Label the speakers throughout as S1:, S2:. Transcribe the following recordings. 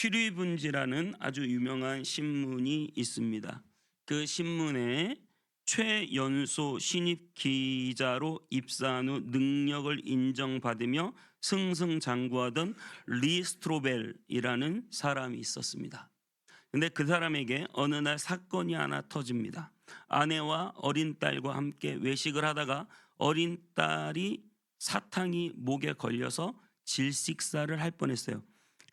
S1: 트리븐지라는 아주 유명한 신문이 있습니다. 그 신문에 최연소 신입 기자로 입사한 후 능력을 인정받으며 승승장구하던 리 스트로벨이라는 사람이 있었습니다. 근데 그 사람에게 어느 날 사건이 하나 터집니다. 아내와 어린 딸과 함께 외식을 하다가 어린 딸이 사탕이 목에 걸려서 질식사를 할 뻔했어요.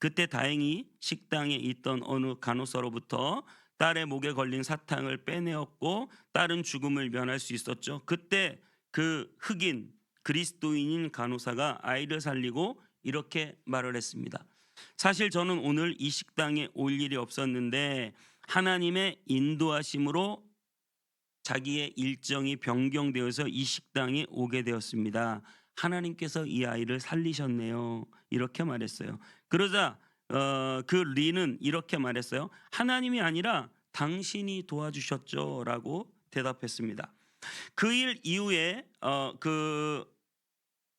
S1: 그때 다행히 식당에 있던 어느 간호사로부터 딸의 목에 걸린 사탕을 빼내었고 딸은 죽음을 면할 수 있었죠. 그때 그 흑인 그리스도인인 간호사가 아이를 살리고 이렇게 말을 했습니다. 사실 저는 오늘 이 식당에 올 일이 없었는데 하나님의 인도하심으로 자기의 일정이 변경되어서 이 식당에 오게 되었습니다. 하나님께서 이 아이를 살리셨네요. 이렇게 말했어요. 그러자 그 리는 이렇게 말했어요. 하나님이 아니라 당신이 도와주셨죠라고 대답했습니다. 그 일 이후에 그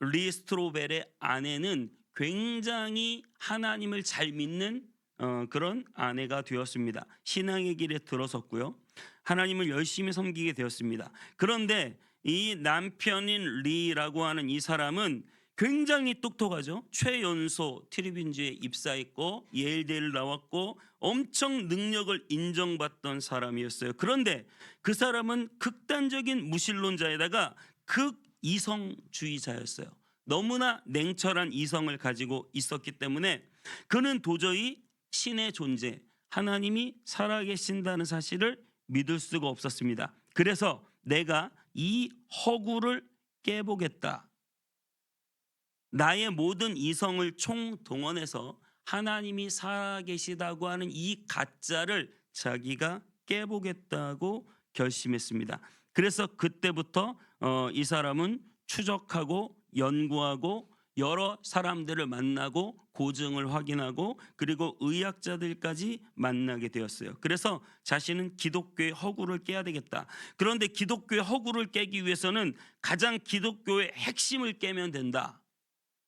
S1: 리스트로벨의 아내는 굉장히 하나님을 잘 믿는 그런 아내가 되었습니다. 신앙의 길에 들어섰고요. 하나님을 열심히 섬기게 되었습니다. 그런데 이 남편인 리라고 하는 이 사람은 굉장히 똑똑하죠. 최연소 트리빈지에 입사했고 예일대를 나왔고 엄청 능력을 인정받던 사람이었어요. 그런데 그 사람은 극단적인 무신론자에다가 극이성주의자였어요. 너무나 냉철한 이성을 가지고 있었기 때문에 그는 도저히 신의 존재, 하나님이 살아계신다는 사실을 믿을 수가 없었습니다. 그래서 내가 이 허구를 깨보겠다. 나의 모든 이성을 총동원해서 하나님이 살아계시다고 하는 이 가짜를 자기가 깨보겠다고 결심했습니다. 그래서 그때부터 이 사람은 추적하고 연구하고 여러 사람들을 만나고 고증을 확인하고 그리고 의학자들까지 만나게 되었어요. 그래서 자신은 기독교의 허구를 깨야 되겠다. 그런데 기독교의 허구를 깨기 위해서는 가장 기독교의 핵심을 깨면 된다.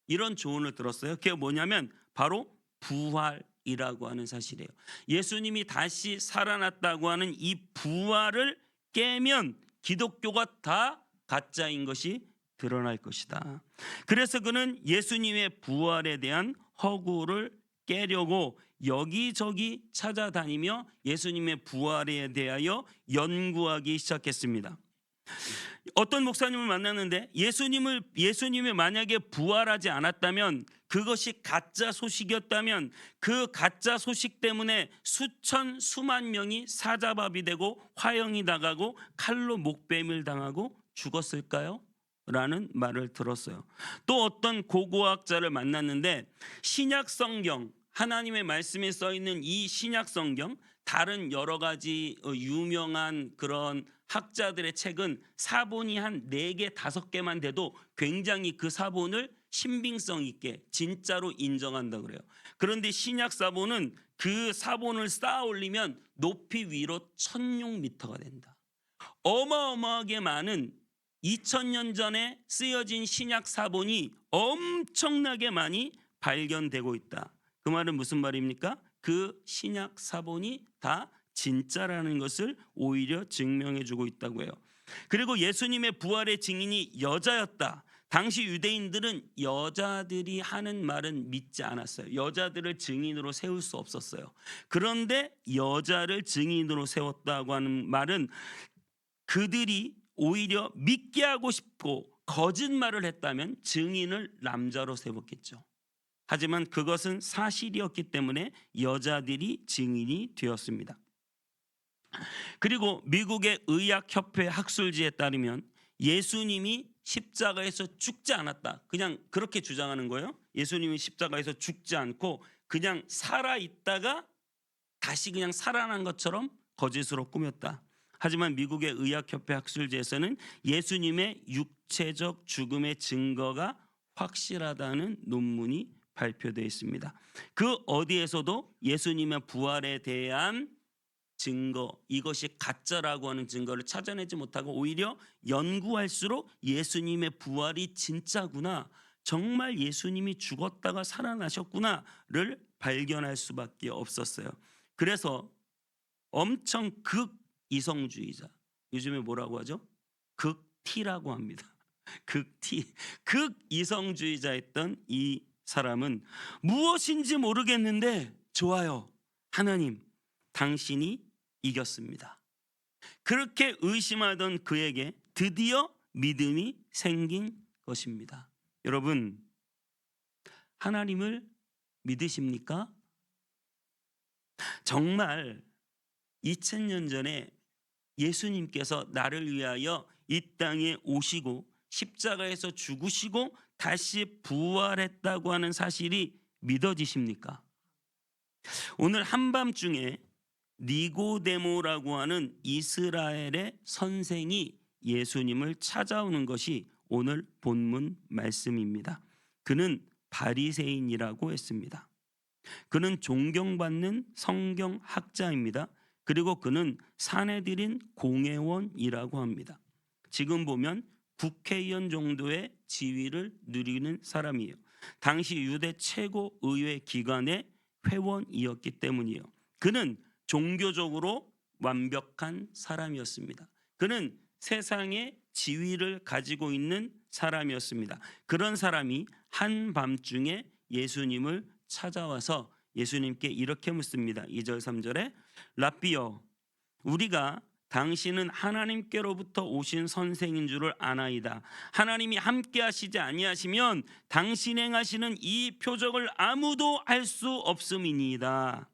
S1: 이런 조언을 들었어요. 그게 뭐냐면 바로 부활이라고 하는 사실이에요. 예수님이 다시 살아났다고 하는 이 부활을 깨면 기독교가 다 가짜인 것이 드러날 것이다. 그래서 그는 예수님의 부활에 대한 허구를 깨려고 여기저기 찾아다니며 예수님의 부활에 대하여 연구하기 시작했습니다. 어떤 목사님을 만났는데 예수님이 만약에 부활하지 않았다면 그것이 가짜 소식이었다면 그 가짜 소식 때문에 수만 명이 사자밥이 되고 화형이 당하고 칼로 목베임을 당하고 죽었을까요? 라는 말을 들었어요. 또 어떤 고고학자를 만났는데 신약 성경 하나님의 말씀에 써 있는 이 신약 성경 다른 여러 가지 유명한 그런 학자들의 책은 사본이 한 4개, 5개만 돼도 굉장히 그 사본을 신빙성 있게 진짜로 인정한다 그래요. 그런데 신약 사본은 그 사본을 쌓아 올리면 높이 위로 1600m가 된다. 어마어마하게 많은 2000년 전에 쓰여진 신약 사본이 엄청나게 많이 발견되고 있다. 그 말은 무슨 말입니까? 그 신약 사본이 다 진짜라는 것을 오히려 증명해 주고 있다고 해요. 그리고 예수님의 부활의 증인이 여자였다. 당시 유대인들은 여자들이 하는 말은 믿지 않았어요. 여자들을 증인으로 세울 수 없었어요. 그런데 여자를 증인으로 세웠다고 하는 말은 그들이 오히려 믿게 하고 싶고 거짓말을 했다면 증인을 남자로 세웠겠죠. 하지만 그것은 사실이었기 때문에 여자들이 증인이 되었습니다. 그리고 미국의 의학협회 학술지에 따르면 예수님이 십자가에서 죽지 않았다. 그냥 그렇게 주장하는 거예요. 예수님이 십자가에서 죽지 않고 그냥 살아있다가 다시 그냥 살아난 것처럼 거짓으로 꾸몄다. 하지만 미국의 의학협회 학술지에서는 예수님의 육체적 죽음의 증거가 확실하다는 논문이 발표되어 있습니다. 그 어디에서도 예수님의 부활에 대한 증거, 이것이 가짜라고 하는 증거를 찾아내지 못하고 오히려 연구할수록 예수님의 부활이 진짜구나, 정말 예수님이 죽었다가 살아나셨구나를 발견할 수밖에 없었어요. 그래서 엄청 극이성주의자, 요즘에 뭐라고 하죠? 극티라고 합니다. 극티, 극이성주의자였던 이 사람은 무엇인지 모르겠는데 좋아요, 하나님 당신이 이겼습니다. 그렇게 의심하던 그에게 드디어 믿음이 생긴 것입니다. 여러분, 하나님을 믿으십니까? 정말 2000년 전에 예수님께서 나를 위하여 이 땅에 오시고 십자가에서 죽으시고 다시 부활했다고 하는 사실이 믿어지십니까? 오늘 한밤중에 니고데모라고 하는 이스라엘의 선생이 예수님을 찾아오는 것이 오늘 본문 말씀입니다. 그는 바리새인이라고 했습니다. 그는 존경받는 성경학자입니다. 그리고 그는 사내들인 공회원이라고 합니다. 지금 보면 국회의원 정도의 지위를 누리는 사람이에요. 당시 유대 최고 의회 기관의 회원이었기 때문이에요. 그는 종교적으로 완벽한 사람이었습니다. 그는 세상의 지위를 가지고 있는 사람이었습니다. 그런 사람이 한밤중에 예수님을 찾아와서 예수님께 이렇게 묻습니다. 2절 3절에 랍비여, 우리가 당신은 하나님께로부터 오신 선생인 줄을 아나이다. 하나님이 함께 하시지 아니하시면 당신 행하시는 이 표적을 아무도 알 수 없음이니이다.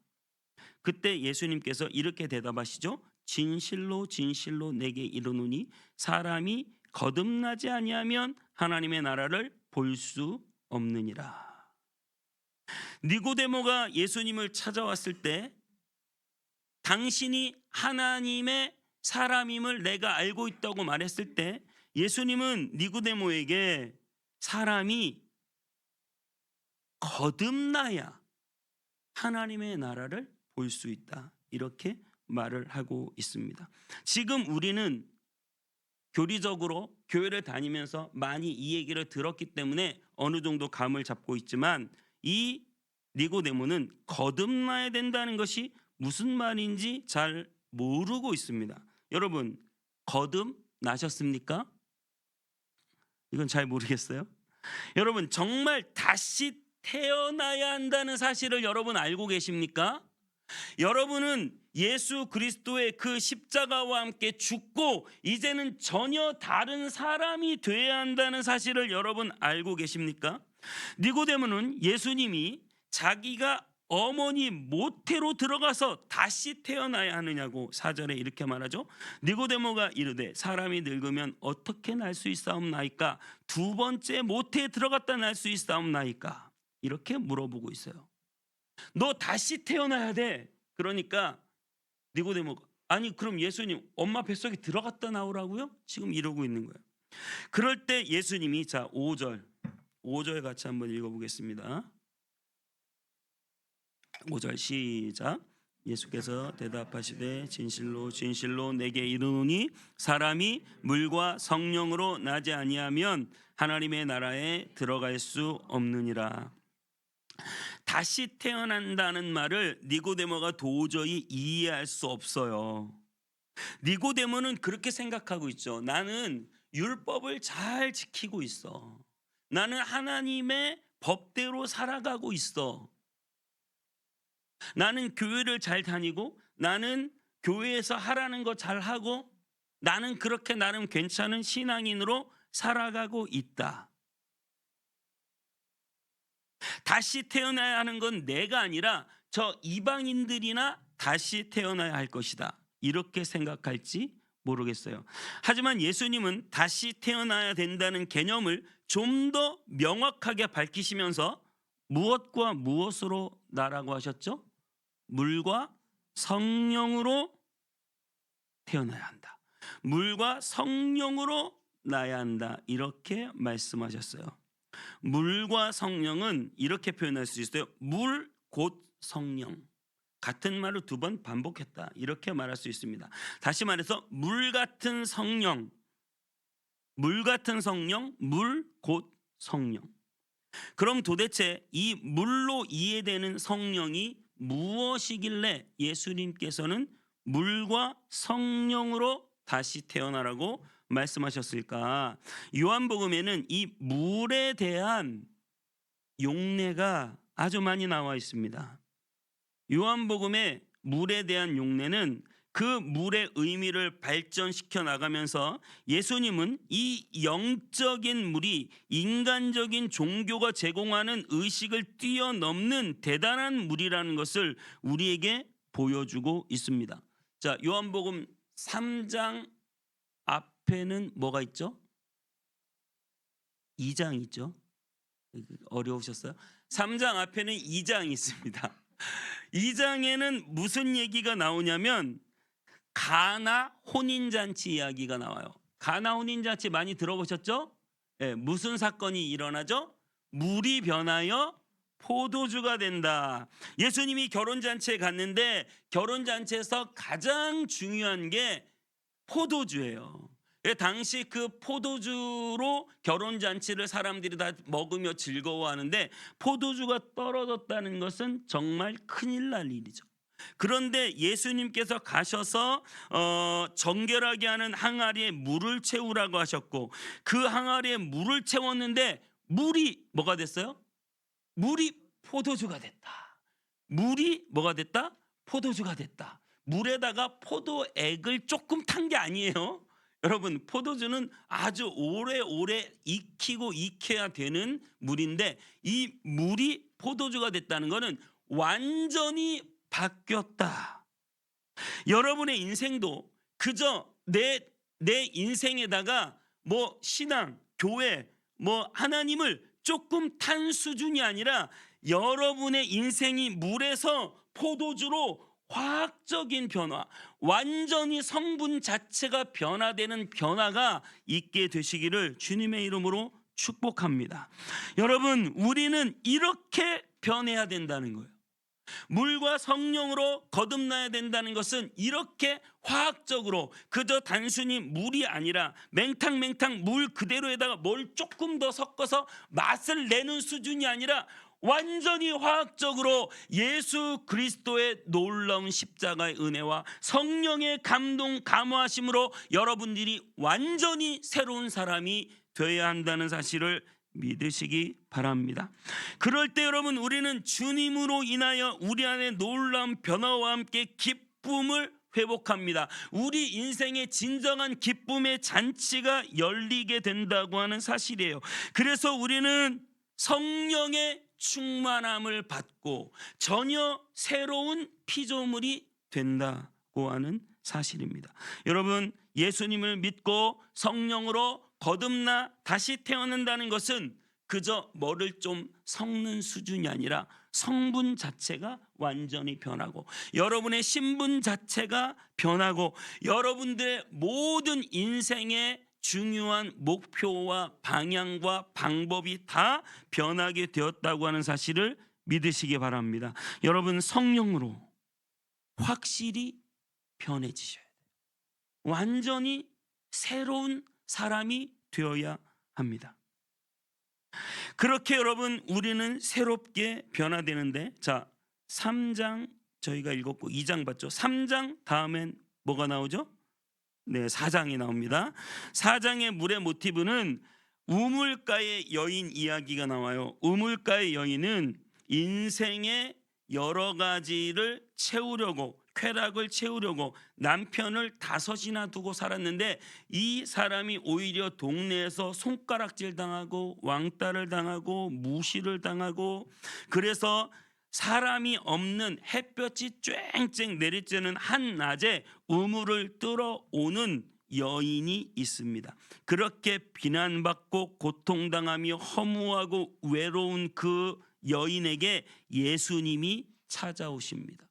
S1: 그때 예수님께서 이렇게 대답하시죠. 진실로 진실로 내게 이르노니 사람이 거듭나지 아니하면 하나님의 나라를 볼 수 없느니라. 니고데모가 예수님을 찾아왔을 때 당신이 하나님의 사람임을 내가 알고 있다고 말했을 때 예수님은 니고데모에게 사람이 거듭나야 하나님의 나라를 볼 수 있다, 이렇게 말을 하고 있습니다. 지금 우리는 교리적으로 교회를 다니면서 많이 이 얘기를 들었기 때문에 어느 정도 감을 잡고 있지만 이 니고데모는 거듭나야 된다는 것이 무슨 말인지 잘 모르고 있습니다. 여러분, 거듭나셨습니까? 이건 잘 모르겠어요. 여러분, 정말 다시 태어나야 한다는 사실을 여러분 알고 계십니까? 여러분은 예수 그리스도의 그 십자가와 함께 죽고 이제는 전혀 다른 사람이 돼야 한다는 사실을 여러분 알고 계십니까? 니고데모는 예수님이 자기가 어머니 모태로 들어가서 다시 태어나야 하느냐고 4절에 이렇게 말하죠. 니고데모가 이르되 사람이 늙으면 어떻게 날 수 있사옵나이까? 두 번째 모태에 들어갔다 날 수 있사옵나이까? 이렇게 물어보고 있어요. 너 다시 태어나야 돼. 그러니까 니고데모가 아니 그럼 예수님 엄마 뱃속에 들어갔다 나오라고요? 지금 이러고 있는 거예요. 그럴 때 예수님이 자 5절 같이 한번 읽어보겠습니다. 5절 시작. 예수께서 대답하시되 진실로 진실로 내게 이르노니 사람이 물과 성령으로 나지 아니하면 하나님의 나라에 들어갈 수 없느니라. 다시 태어난다는 말을 니고데모가 도저히 이해할 수 없어요. 니고데모는 그렇게 생각하고 있죠. 나는 율법을 잘 지키고 있어. 나는 하나님의 법대로 살아가고 있어. 나는 교회를 잘 다니고 나는 교회에서 하라는 거 잘 하고 나는 그렇게 나름 괜찮은 신앙인으로 살아가고 있다. 다시 태어나야 하는 건 내가 아니라 저 이방인들이나 다시 태어나야 할 것이다, 이렇게 생각할지 모르겠어요. 하지만 예수님은 다시 태어나야 된다는 개념을 좀 더 명확하게 밝히시면서 무엇과 무엇으로 나라고 하셨죠? 물과 성령으로 태어나야 한다. 물과 성령으로 나야 한다, 이렇게 말씀하셨어요. 물과 성령은 이렇게 표현할 수 있어요. 물 곧 성령. 같은 말을 두 번 반복했다, 이렇게 말할 수 있습니다. 다시 말해서 물 같은 성령, 물 같은 성령, 물 곧 성령. 그럼 도대체 이 물로 이해되는 성령이 무엇이길래 예수님께서는 물과 성령으로 다시 태어나라고 말씀하셨을까? 요한복음에는 이 물에 대한 용례가 아주 많이 나와 있습니다. 요한복음의 물에 대한 용례는 그 물의 의미를 발전시켜 나가면서 예수님은 이 영적인 물이 인간적인 종교가 제공하는 의식을 뛰어넘는 대단한 물이라는 것을 우리에게 보여주고 있습니다. 자, 요한복음 3장 앞에는 뭐가 있죠? 2장 있죠? 어려우셨어요? 3장 앞에는 2장이 있습니다. 2장에는 무슨 얘기가 나오냐면 가나 혼인잔치 이야기가 나와요. 가나 혼인잔치 많이 들어보셨죠? 네, 무슨 사건이 일어나죠? 물이 변하여 포도주가 된다. 예수님이 결혼잔치에 갔는데 결혼잔치에서 가장 중요한 게 포도주예요. 당시 그 포도주로 결혼잔치를 사람들이 다 먹으며 즐거워하는데 포도주가 떨어졌다는 것은 정말 큰일 날 일이죠. 그런데 예수님께서 가셔서 정결하게 하는 항아리에 물을 채우라고 하셨고 그 항아리에 물을 채웠는데 물이 뭐가 됐어요? 물이 포도주가 됐다. 물이 뭐가 됐다? 포도주가 됐다. 물에다가 포도액을 조금 탄 게 아니에요. 여러분, 포도주는 아주 오래오래 익혀야 되는 물인데 이 물이 포도주가 됐다는 것은 완전히 바뀌었다. 여러분의 인생도 그저 내 인생에다가 뭐 신앙, 교회, 뭐 하나님을 조금 탄 수준이 아니라 여러분의 인생이 물에서 포도주로 화학적인 변화, 완전히 성분 자체가 변화되는 변화가 있게 되시기를 주님의 이름으로 축복합니다. 여러분, 우리는 이렇게 변해야 된다는 거예요. 물과 성령으로 거듭나야 된다는 것은 이렇게 화학적으로 그저 단순히 물이 아니라 맹탕 물 그대로에다가 뭘 조금 더 섞어서 맛을 내는 수준이 아니라 완전히 화학적으로 예수 그리스도의 놀라운 십자가의 은혜와 성령의 감동 감화하심으로 여러분들이 완전히 새로운 사람이 되어야 한다는 사실을 믿으시기 바랍니다. 그럴 때 여러분, 우리는 주님으로 인하여 우리 안에 놀라운 변화와 함께 기쁨을 회복합니다. 우리 인생의 진정한 기쁨의 잔치가 열리게 된다고 하는 사실이에요. 그래서 우리는 성령의 충만함을 받고 전혀 새로운 피조물이 된다고 하는 사실입니다. 여러분, 예수님을 믿고 성령으로 거듭나 다시 태어난다는 것은 그저 뭐를 좀 섞는 수준이 아니라 성분 자체가 완전히 변하고 여러분의 신분 자체가 변하고 여러분들의 모든 인생의 중요한 목표와 방향과 방법이 다 변하게 되었다고 하는 사실을 믿으시기 바랍니다. 여러분, 성령으로 확실히 변해지셔야 돼요. 완전히 새로운 사람이 되어야 합니다. 그렇게 여러분, 우리는 새롭게 변화되는데, 자, 3장 저희가 읽었고 2장 봤죠. 3장 다음엔 뭐가 나오죠? 네, 4장이 나옵니다. 4장의 물의 모티브는 우물가의 여인 이야기가 나와요. 우물가의 여인은 인생의 여러 가지를 채우려고, 쾌락을 채우려고 남편을 5이나 두고 살았는데 이 사람이 오히려 동네에서 손가락질 당하고 왕따를 당하고 무시를 당하고, 그래서 사람이 없는 햇볕이 쨍쨍 내리쬐는 한낮에 우물을 뚫어 오는 여인이 있습니다. 그렇게 비난받고 고통당하며 허무하고 외로운 그 여인에게 예수님이 찾아오십니다.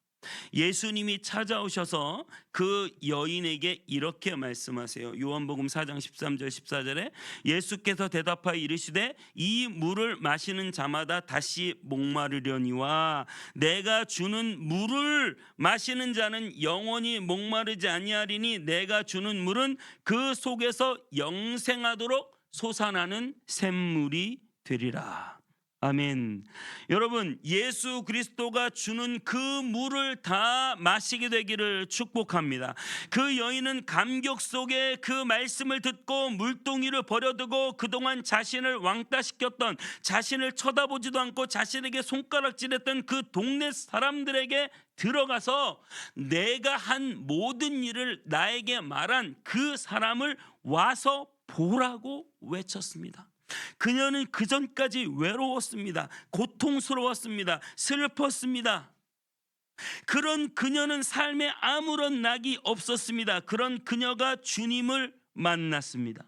S1: 예수님이 찾아오셔서 그 여인에게 이렇게 말씀하세요. 요한복음 4장 13절 14절에 예수께서 대답하여 이르시되 이 물을 마시는 자마다 다시 목마르려니와 내가 주는 물을 마시는 자는 영원히 목마르지 아니하리니 내가 주는 물은 그 속에서 영생하도록 솟아나는 샘물이 되리라. 아멘. 여러분, 예수 그리스도가 주는 그 물을 다 마시게 되기를 축복합니다. 그 여인은 감격 속에 그 말씀을 듣고 물동이를 버려두고 그동안 자신을 왕따시켰던, 자신을 쳐다보지도 않고 자신에게 손가락질했던 그 동네 사람들에게 들어가서 내가 한 모든 일을 나에게 말한 그 사람을 와서 보라고 외쳤습니다. 그녀는 그 전까지 외로웠습니다. 고통스러웠습니다. 슬펐습니다. 그런 그녀는 삶에 아무런 낙이 없었습니다. 그런 그녀가 주님을 만났습니다.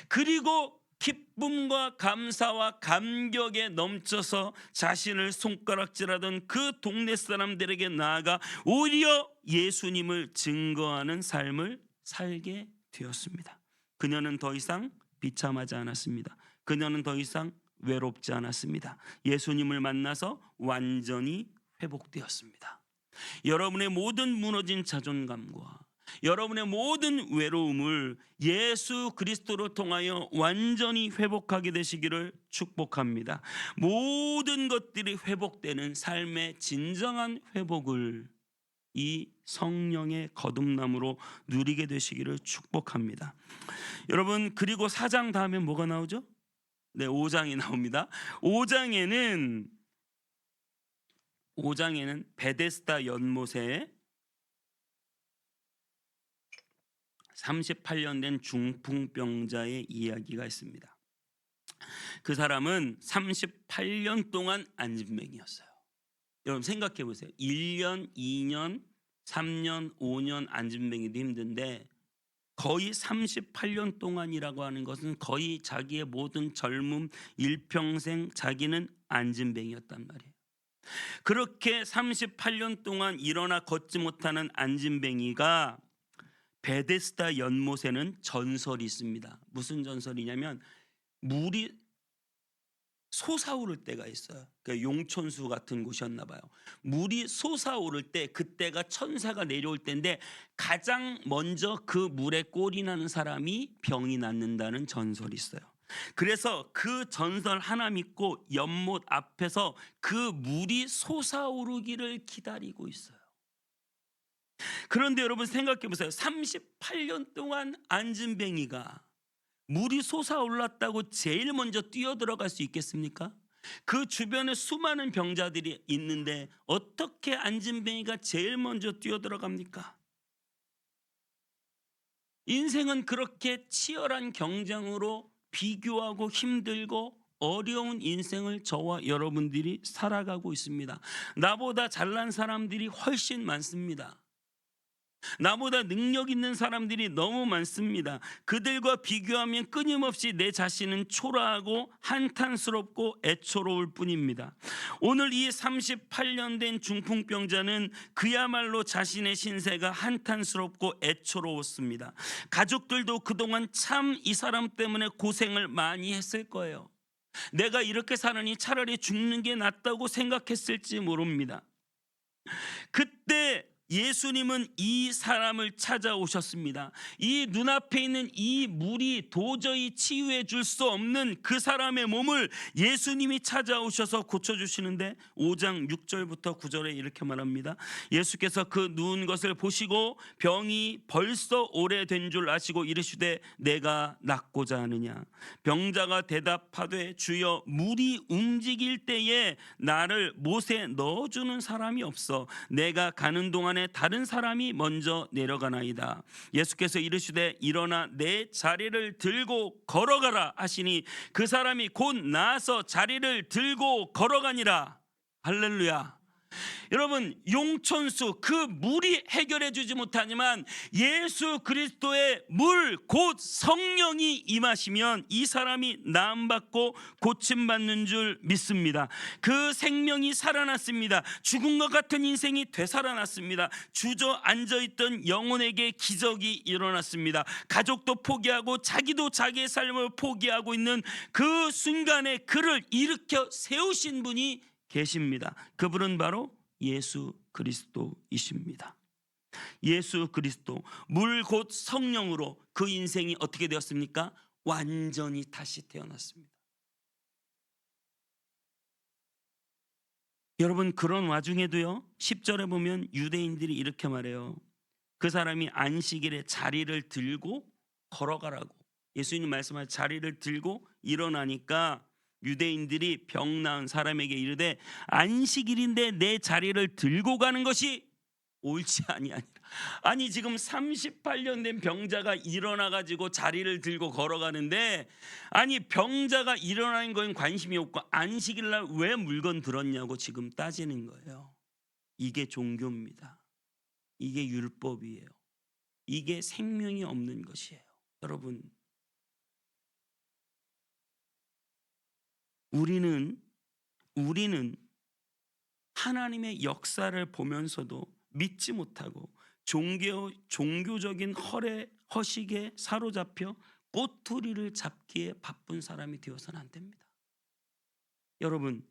S1: 그리고 기쁨과 감사와 감격에 넘쳐서 자신을 손가락질하던 그 동네 사람들에게 나아가 오히려 예수님을 증거하는 삶을 살게 되었습니다. 그녀는 더 이상 비참하지 않았습니다. 그녀는 더 이상 외롭지 않았습니다. 예수님을 만나서 완전히 회복되었습니다. 여러분의 모든 무너진 자존감과 여러분의 모든 외로움을 예수 그리스도로 통하여 완전히 회복하게 되시기를 축복합니다. 모든 것들이 회복되는 삶의 진정한 회복을 이 성령의 거듭남으로 누리게 되시기를 축복합니다. 여러분, 그리고 4장 다음에 뭐가 나오죠? 네, 5장이 나옵니다. 5장에는 베데스다 연못에 38년 된 중풍병자의 이야기가 있습니다. 그 사람은 38년 동안 안진뱅이였어요. 여러분 생각해 보세요. 1년, 2년, 3년, 5년 안진뱅이도 힘든데 거의 38년 동안이라고 하는 것은 거의 자기의 모든 젊음, 일평생 자기는 안진뱅이였단 말이에요. 그렇게 38년 동안 일어나 걷지 못하는 안진뱅이가 베데스다 연못에는 전설이 있습니다. 무슨 전설이냐면 물이 솟아오를 때가 있어요. 그러니까 용천수 같은 곳이었나 봐요. 물이 솟아오를 때 그때가 천사가 내려올 때인데 가장 먼저 그 물에 꼴이 나는 사람이 병이 낫는다는 전설이 있어요. 그래서 그 전설 하나 믿고 연못 앞에서 그 물이 솟아오르기를 기다리고 있어요. 그런데 여러분 생각해 보세요. 38년 동안 안진뱅이가 물이 솟아올랐다고 제일 먼저 뛰어들어갈 수 있겠습니까? 그 주변에 수많은 병자들이 있는데 어떻게 안진뱅이가 제일 먼저 뛰어들어갑니까? 인생은 그렇게 치열한 경쟁으로 비교하고 힘들고 어려운 인생을 저와 여러분들이 살아가고 있습니다. 나보다 잘난 사람들이 훨씬 많습니다. 나보다 능력 있는 사람들이 너무 많습니다. 그들과 비교하면 끊임없이 내 자신은 초라하고 한탄스럽고 애처로울 뿐입니다. 오늘 이 38년 된 중풍병자는 그야말로 자신의 신세가 한탄스럽고 애처로웠습니다. 가족들도 그동안 참 이 사람 때문에 고생을 많이 했을 거예요. 내가 이렇게 사느니 차라리 죽는 게 낫다고 생각했을지 모릅니다. 그때 예수님은 이 사람을 찾아오셨습니다. 이 눈앞에 있는 이 물이 도저히 치유해 줄 수 없는 그 사람의 몸을 예수님이 찾아오셔서 고쳐주시는데 5장 6절부터 9절에 이렇게 말합니다. 예수께서 그 누운 것을 보시고 병이 벌써 오래된 줄 아시고 이르시되 내가 낫고자 하느냐. 병자가 대답하되 주여 물이 움직일 때에 나를 못에 넣어주는 사람이 없어 내가 가는 동안에 다른 사람이 먼저 내려가나이다. 예수께서 이르시되 일어나 내 자리를 들고 걸어가라 하시니 그 사람이 곧 나아서 자리를 들고 걸어가니라. 할렐루야. 여러분, 용천수 그 물이 해결해 주지 못하지만 예수 그리스도의 물 곧 성령이 임하시면 이 사람이 나음받고 고침받는 줄 믿습니다. 그 생명이 살아났습니다. 죽은 것 같은 인생이 되살아났습니다. 주저앉아있던 영혼에게 기적이 일어났습니다. 가족도 포기하고 자기도 자기의 삶을 포기하고 있는 그 순간에 그를 일으켜 세우신 분이 계십니다. 그분은 바로 예수 그리스도이십니다. 예수 그리스도 물 곧 성령으로 그 인생이 어떻게 되었습니까? 완전히 다시 태어났습니다. 여러분 그런 와중에도요 10절에 보면 유대인들이 이렇게 말해요. 그 사람이 안식일에 자리를 들고 걸어가라고. 예수님 말씀하신 자리를 들고 일어나니까 유대인들이 병 나은 사람에게 이르되 안식일인데 내 자리를 들고 가는 것이 옳지 아니하니라. 아니 지금 38년 된 병자가 일어나 가지고 자리를 들고 걸어가는데, 아니 병자가 일어나는 거엔 관심이 없고 안식일 날 왜 물건 들었냐고 지금 따지는 거예요. 이게 종교입니다. 이게 율법이에요. 이게 생명이 없는 것이에요. 여러분, 우리는 하나님의 역사를 보면서도 믿지 못하고 종교적인 허식에 사로잡혀 꼬투리를 잡기에 바쁜 사람이 되어서는 안 됩니다. 여러분,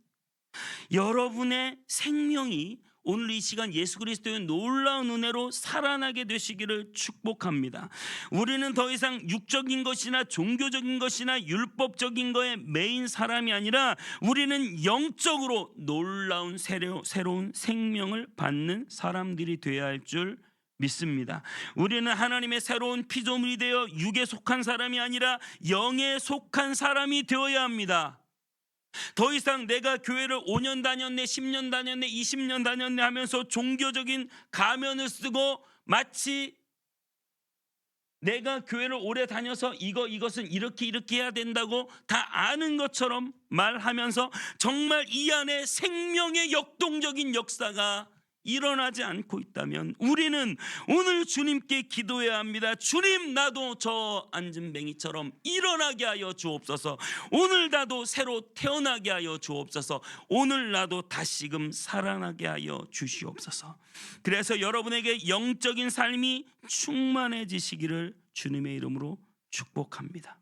S1: 여러분의 생명이 오늘 이 시간 예수 그리스도의 놀라운 은혜로 살아나게 되시기를 축복합니다. 우리는 더 이상 육적인 것이나 종교적인 것이나 율법적인 거에 매인 사람이 아니라 우리는 영적으로 놀라운 새로운 생명을 받는 사람들이 되어야 할 줄 믿습니다. 우리는 하나님의 새로운 피조물이 되어 육에 속한 사람이 아니라 영에 속한 사람이 되어야 합니다. 더 이상 내가 교회를 5년 다녔네, 10년 다녔네, 20년 다녔네 하면서 종교적인 가면을 쓰고 마치 내가 교회를 오래 다녀서 이것은 이렇게 해야 된다고 다 아는 것처럼 말하면서 정말 이 안에 생명의 역동적인 역사가 일어나지 않고 있다면 우리는 오늘 주님께 기도해야 합니다. 주님, 나도 저 안진뱅이처럼 일어나게 하여 주옵소서. 오늘 나도 새로 태어나게 하여 주옵소서. 오늘 나도 다시금 살아나게 하여 주시옵소서. 그래서 여러분에게 영적인 삶이 충만해지시기를 주님의 이름으로 축복합니다.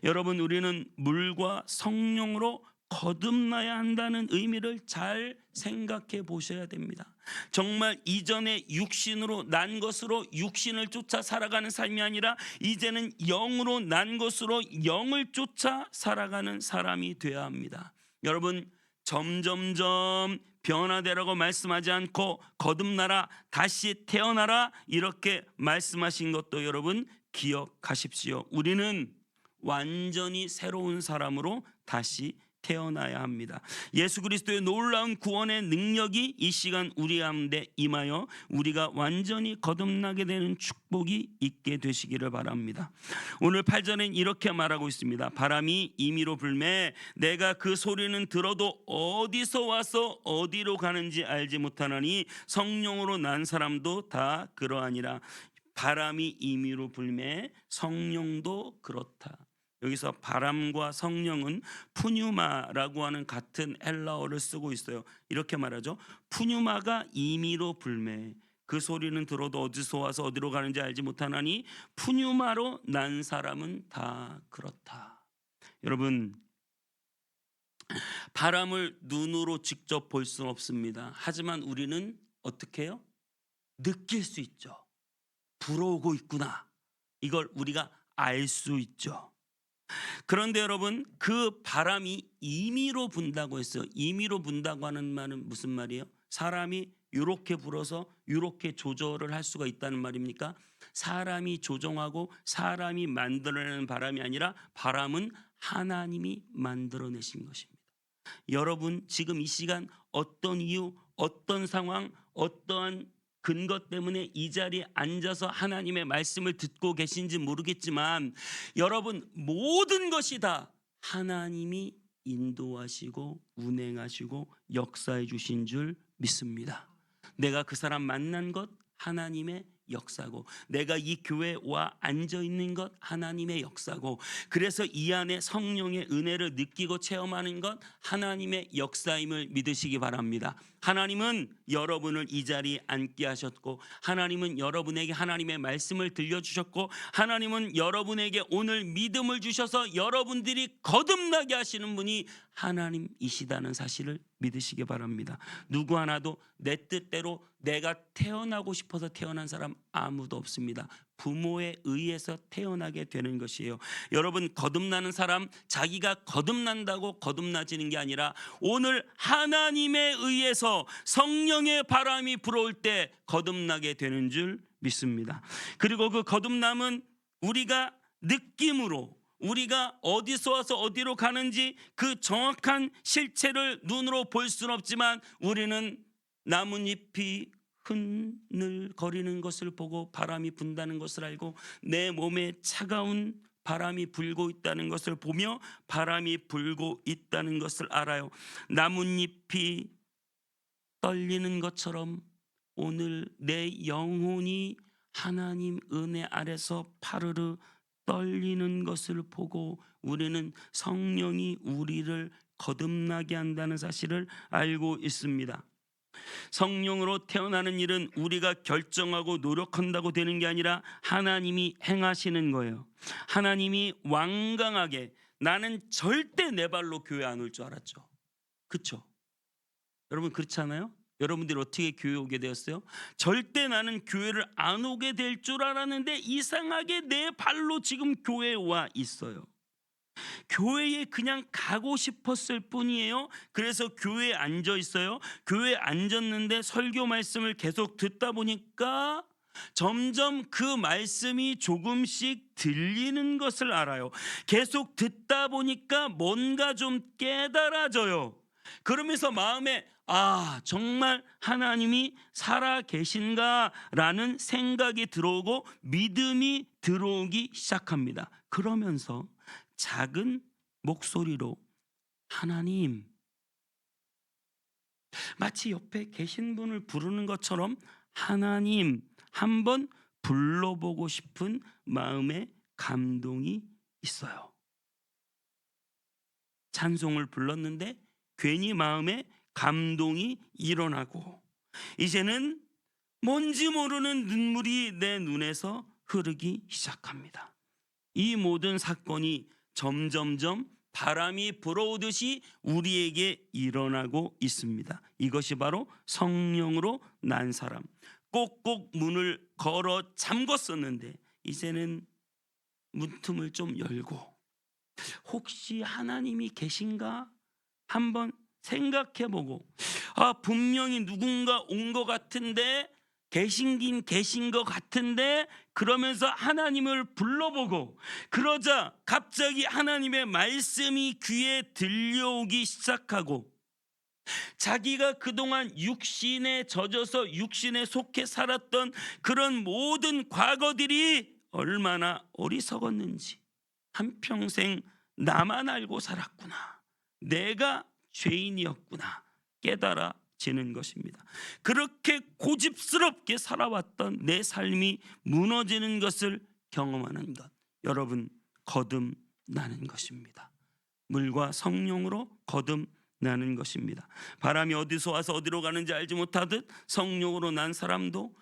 S1: 여러분, 우리는 물과 성령으로 거듭나야 한다는 의미를 잘 생각해 보셔야 됩니다. 정말 이전에 육신으로 난 것으로 육신을 쫓아 살아가는 삶이 아니라 이제는 영으로 난 것으로 영을 쫓아 살아가는 사람이 되어야 합니다. 여러분, 점점점 변화되라고 말씀하지 않고 거듭나라, 다시 태어나라 이렇게 말씀하신 것도 여러분 기억하십시오. 우리는 완전히 새로운 사람으로 다시 태어나야 합니다. 예수 그리스도의 놀라운 구원의 능력이 이 시간 우리 가운데 임하여 우리가 완전히 거듭나게 되는 축복이 있게 되시기를 바랍니다. 오늘 8절엔 이렇게 말하고 있습니다. 바람이 임의로 불매 내가 그 소리는 들어도 어디서 와서 어디로 가는지 알지 못하나니 성령으로 난 사람도 다 그러하니라. 바람이 임의로 불매 성령도 그렇다. 여기서 바람과 성령은 푸뉴마라고 하는 같은 헬라어를 쓰고 있어요. 이렇게 말하죠. 푸뉴마가 임의로 불매 그 소리는 들어도 어디서 와서 어디로 가는지 알지 못하나니 푸뉴마로 난 사람은 다 그렇다. 여러분, 바람을 눈으로 직접 볼 수는 없습니다. 하지만 우리는 어떻게 해요? 느낄 수 있죠. 불어오고 있구나. 이걸 우리가 알 수 있죠. 그런데 여러분, 그 바람이 임의로 분다고 했어요. 임의로 분다고 하는 말은 무슨 말이에요? 사람이 이렇게 불어서 이렇게 조절을 할 수가 있다는 말입니까? 사람이 조정하고 사람이 만들어내는 바람이 아니라 바람은 하나님이 만들어내신 것입니다. 여러분, 지금 이 시간 어떤 이유, 어떤 상황, 어떠한 근거 때문에 이 자리에 앉아서 하나님의 말씀을 듣고 계신지 모르겠지만 여러분, 모든 것이 다 하나님이 인도하시고 운행하시고 역사해 주신 줄 믿습니다. 내가 그 사람 만난 것 하나님의 역사고, 내가 이 교회에 와 앉아 있는 것 하나님의 역사고, 그래서 이 안에 성령의 은혜를 느끼고 체험하는 것 하나님의 역사임을 믿으시기 바랍니다. 하나님은 여러분을 이 자리에 앉게 하셨고, 하나님은 여러분에게 하나님의 말씀을 들려주셨고, 하나님은 여러분에게 오늘 믿음을 주셔서 여러분들이 거듭나게 하시는 분이 하나님이시다는 사실을 믿으시기 바랍니다. 누구 하나도 내 뜻대로 내가 태어나고 싶어서 태어난 사람 아무도 없습니다. 부모에 의해서 태어나게 되는 것이에요. 여러분, 거듭나는 사람, 자기가 거듭난다고 거듭나지는 게 아니라 오늘 하나님에 의해서 성령의 바람이 불어올 때 거듭나게 되는 줄 믿습니다. 그리고 그 거듭남은 우리가 느낌으로, 우리가 어디서 와서 어디로 가는지 그 정확한 실체를 눈으로 볼 수는 없지만 우리는 나뭇잎이 흔들거리는 것을 보고 바람이 분다는 것을 알고 내 몸에 차가운 바람이 불고 있다는 것을 보며 바람이 불고 있다는 것을 알아요. 나뭇잎이 떨리는 것처럼 오늘 내 영혼이 하나님 은혜 아래서 파르르 떨리는 것을 보고 우리는 성령이 우리를 거듭나게 한다는 사실을 알고 있습니다. 성령으로 태어나는 일은 우리가 결정하고 노력한다고 되는 게 아니라 하나님이 행하시는 거예요. 하나님이 완강하게, 나는 절대 내 발로 교회 안 올 줄 알았죠. 그렇죠? 여러분 그렇지 않아요? 여러분들이 어떻게 교회 오게 되었어요? 절대 나는 교회를 안 오게 될 줄 알았는데 이상하게 내 발로 지금 교회에 와 있어요. 교회에 그냥 가고 싶었을 뿐이에요. 그래서 교회에 앉아 있어요. 교회에 앉았는데 설교 말씀을 계속 듣다 보니까 점점 그 말씀이 조금씩 들리는 것을 알아요. 계속 듣다 보니까 뭔가 좀 깨달아져요. 그러면서 마음에 정말 하나님이 살아 계신가라는 생각이 들어오고 믿음이 들어오기 시작합니다. 그러면서 작은 목소리로 하나님, 마치 옆에 계신 분을 부르는 것처럼 하나님 한번 불러보고 싶은 마음의 감동이 있어요. 찬송을 불렀는데 괜히 마음에 감동이 일어나고 이제는 뭔지 모르는 눈물이 내 눈에서 흐르기 시작합니다. 이 모든 사건이 점점점 바람이 불어오듯이 우리에게 일어나고 있습니다. 이것이 바로 성령으로 난 사람. 꼭꼭 문을 걸어 잠궜었는데 이제는 문틈을 좀 열고 혹시 하나님이 계신가 한번 생각해보고 분명히 누군가 온 것 같은데 계신긴 계신 것 같은데 그러면서 하나님을 불러보고 그러자 갑자기 하나님의 말씀이 귀에 들려오기 시작하고 자기가 그동안 육신에 젖어서 육신에 속해 살았던 그런 모든 과거들이 얼마나 어리석었는지, 한평생 나만 알고 살았구나, 내가 죄인이었구나 깨달아지는 것입니다. 그렇게 고집스럽게 살아왔던 내 삶이 무너지는 것을 경험하는 것, 여러분 거듭나는 것입니다. 물과 성령으로 거듭나는 것입니다. 바람이 어디서 와서 어디로 가는지 알지 못하듯 성령으로 난 사람도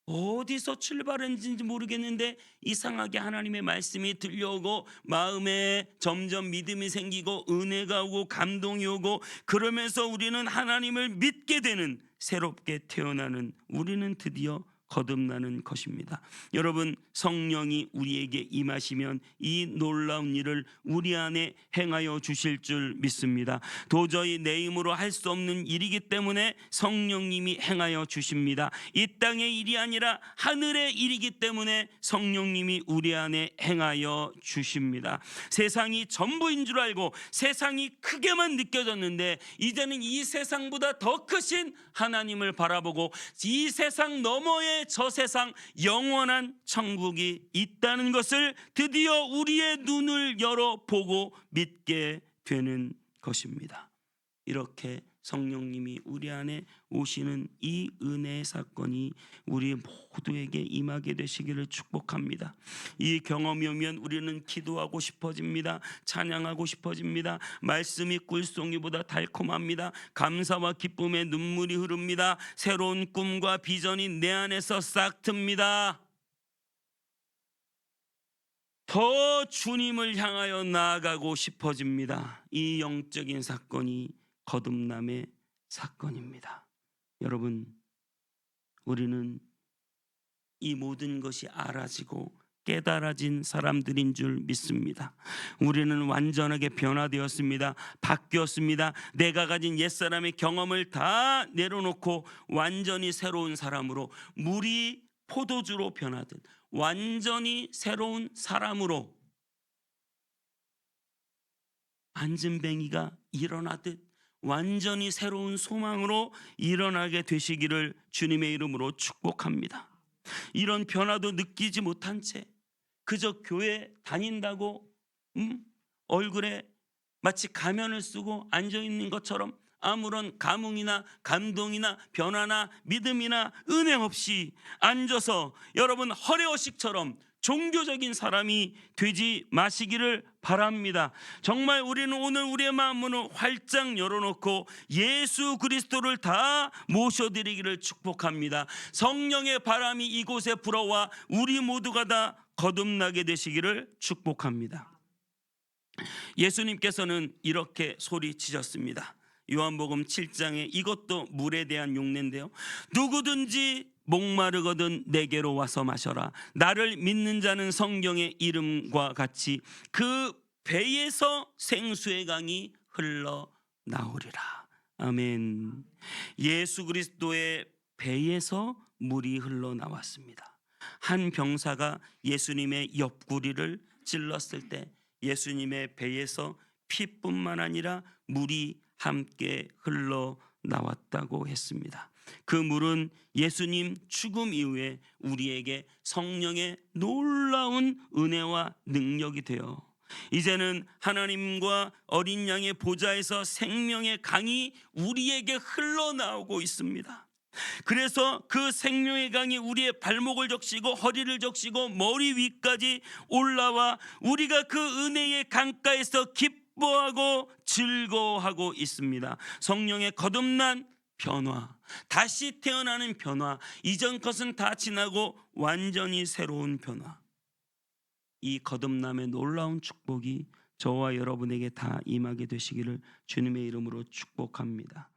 S1: 어디서 출발했는지 모르겠는데 이상하게 하나님의 말씀이 들려오고 마음에 점점 믿음이 생기고 은혜가 오고 감동이 오고 그러면서 우리는 하나님을 믿게 되는, 새롭게 태어나는, 우리는 드디어 거듭나는 것입니다. 여러분, 성령이 우리에게 임하시면 이 놀라운 일을 우리 안에 행하여 주실 줄 믿습니다. 도저히 내 힘으로 할 수 없는 일이기 때문에 성령님이 행하여 주십니다. 이 땅의 일이 아니라 하늘의 일이기 때문에 성령님이 우리 안에 행하여 주십니다. 세상이 전부인 줄 알고 세상이 크게만 느껴졌는데 이제는 이 세상보다 더 크신 하나님을 바라보고 이 세상 너머의 저 세상 영원한 천국이 있다는 것을 드디어 우리의 눈을 열어보고 믿게 되는 것입니다. 이렇게 성령님이 우리 안에 오시는 이 은혜의 사건이 우리 모두에게 임하게 되시기를 축복합니다. 이 경험이 오면 우리는 기도하고 싶어집니다. 찬양하고 싶어집니다. 말씀이 꿀송이보다 달콤합니다. 감사와 기쁨의 눈물이 흐릅니다. 새로운 꿈과 비전이 내 안에서 싹 틉니다. 더 주님을 향하여 나아가고 싶어집니다. 이 영적인 사건이 거듭남의 사건입니다. 여러분, 우리는 이 모든 것이 알아지고 깨달아진 사람들인 줄 믿습니다. 우리는 완전하게 변화되었습니다. 바뀌었습니다. 내가 가진 옛사람의 경험을 다 내려놓고 완전히 새로운 사람으로, 물이 포도주로 변하듯 완전히 새로운 사람으로, 안진뱅이가 일어나듯 완전히 새로운 소망으로 일어나게 되시기를 주님의 이름으로 축복합니다. 이런 변화도 느끼지 못한 채 그저 교회 다닌다고 얼굴에 마치 가면을 쓰고 앉아있는 것처럼 아무런 감흥이나 감동이나 변화나 믿음이나 은혜 없이 앉아서 여러분 허례허식처럼 종교적인 사람이 되지 마시기를 바랍니다. 정말 우리는 오늘 우리의 마음문을 활짝 열어놓고 예수 그리스도를 다 모셔드리기를 축복합니다. 성령의 바람이 이곳에 불어와 우리 모두가 다 거듭나게 되시기를 축복합니다. 예수님께서는 이렇게 소리치셨습니다. 요한복음 7장에 이것도 물에 대한 용례인데요. 누구든지 목마르거든 내게로 와서 마셔라. 나를 믿는 자는 성경의 이름과 같이 그 배에서 생수의 강이 흘러나오리라. 아멘. 예수 그리스도의 배에서 물이 흘러나왔습니다. 한 병사가 예수님의 옆구리를 찔렀을 때 예수님의 배에서 피뿐만 아니라 물이 함께 흘러나왔다고 했습니다. 그 물은 예수님 죽음 이후에 우리에게 성령의 놀라운 은혜와 능력이 되어 이제는 하나님과 어린 양의 보좌에서 생명의 강이 우리에게 흘러나오고 있습니다. 그래서 그 생명의 강이 우리의 발목을 적시고 허리를 적시고 머리 위까지 올라와 우리가 그 은혜의 강가에서 기뻐하고 즐거워하고 있습니다. 성령의 거듭난 변화, 다시 태어나는 변화, 이전 것은 다 지나고 완전히 새로운 변화, 이 거듭남의 놀라운 축복이 저와 여러분에게 다 임하게 되시기를 주님의 이름으로 축복합니다.